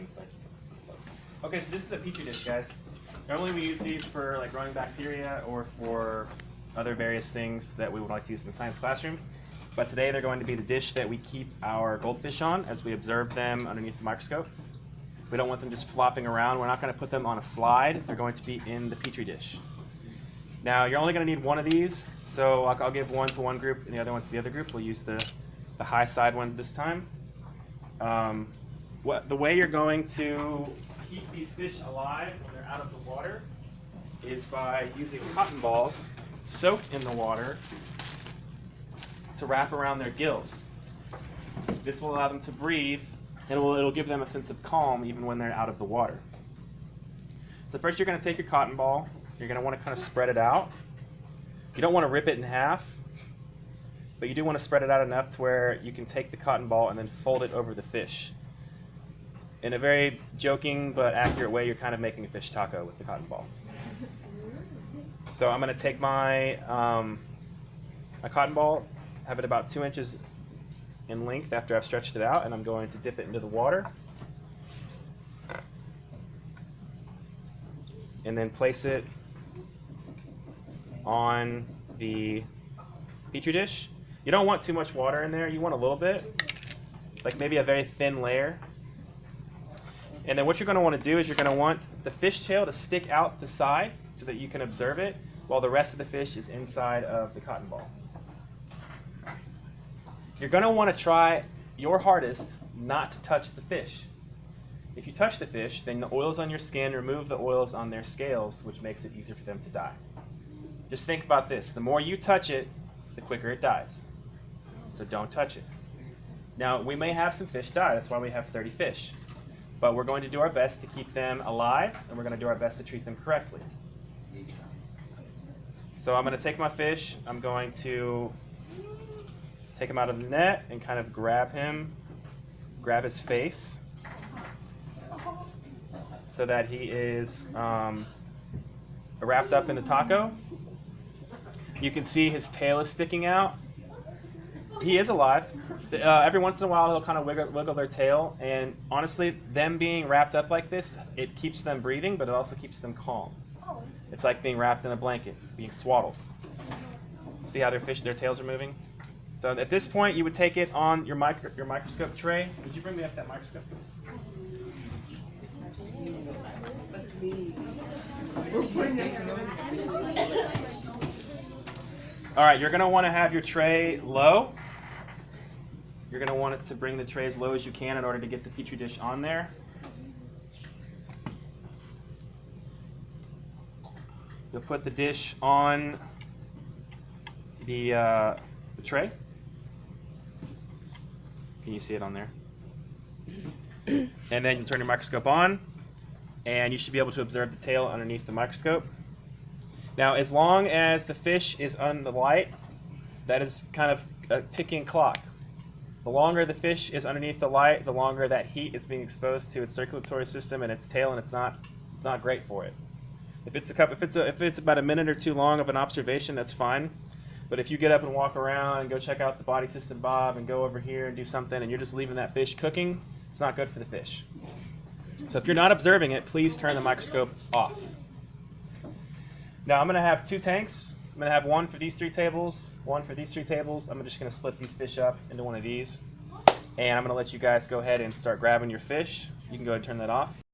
things like close. Okay, so this is a petri dish, guys. Normally we use these for like growing bacteria or for other various things that we would like to use in the science classroom. But today they're going to be the dish that we keep our goldfish on as we observe them underneath the microscope. We don't want them just flopping around. We're not going to put them on a slide. They're going to be in the petri dish. Now you're only going to need one of these, so I'll give one to one group and the other one to the other group. We'll use the high side one this time. The way you're going to keep these fish alive when they're out of the water is by using cotton balls soaked in the water to wrap around their gills. This will allow them to breathe, and it'll give them a sense of calm even when they're out of the water. So first you're going to take your cotton ball. You're going to want to kind of spread it out. You don't want to rip it in half, but you do want to spread it out enough to where you can take the cotton ball and then fold it over the fish. In a very joking but accurate way, you're kind of making a fish taco with the cotton ball. So I'm going to take my cotton ball, have it about 2 inches in length after I've stretched it out, and I'm going to dip it into the water. And then place it on the petri dish. You don't want too much water in there. You want a little bit, like maybe a very thin layer. And then what you're going to want to do is you're going to want the fish tail to stick out the side so that you can observe it, while the rest of the fish is inside of the cotton ball. You're going to want to try your hardest not to touch the fish. If you touch the fish, then the oils on your skin remove the oils on their scales, which makes it easier for them to die. Just think about this. The more you touch it, the quicker it dies. So don't touch it. Now, we may have some fish die. That's why we have 30 fish. But we're going to do our best to keep them alive, and we're going to do our best to treat them correctly. So I'm going to take my fish. I'm going to take him out of the net and kind of grab grab his face, so that he is wrapped up in the taco. You can see his tail is sticking out. He is alive. Every once in a while he'll kind of wiggle their tail, and honestly, them being wrapped up like this, it keeps them breathing, but it also keeps them calm. It's like being wrapped in a blanket, being swaddled. See how their tails are moving? So at this point, you would take it on your microscope tray. Could you bring me up that microscope, please? All right, you're going to want to have your tray low. You're going to want it to bring the tray as low as you can in order to get the petri dish on there. You'll put the dish on the tray. Can you see it on there? And then you turn your microscope on, and you should be able to observe the tail underneath the microscope. Now, as long as the fish is on the light, that is kind of a ticking clock. The longer the fish is underneath the light, the longer that heat is being exposed to its circulatory system and its tail, and it's not great for it. If it's about a minute or two long of an observation, that's fine. But if you get up and walk around and go check out the body system bob and go over here and do something, and you're just leaving that fish cooking, it's not good for the fish. So if you're not observing it, please turn the microscope off. Now I'm going to have 2 tanks. I'm going to have one for these 3 tables, one for these 3 tables. I'm just going to split these fish up into one of these. And I'm going to let you guys go ahead and start grabbing your fish. You can go ahead and turn that off.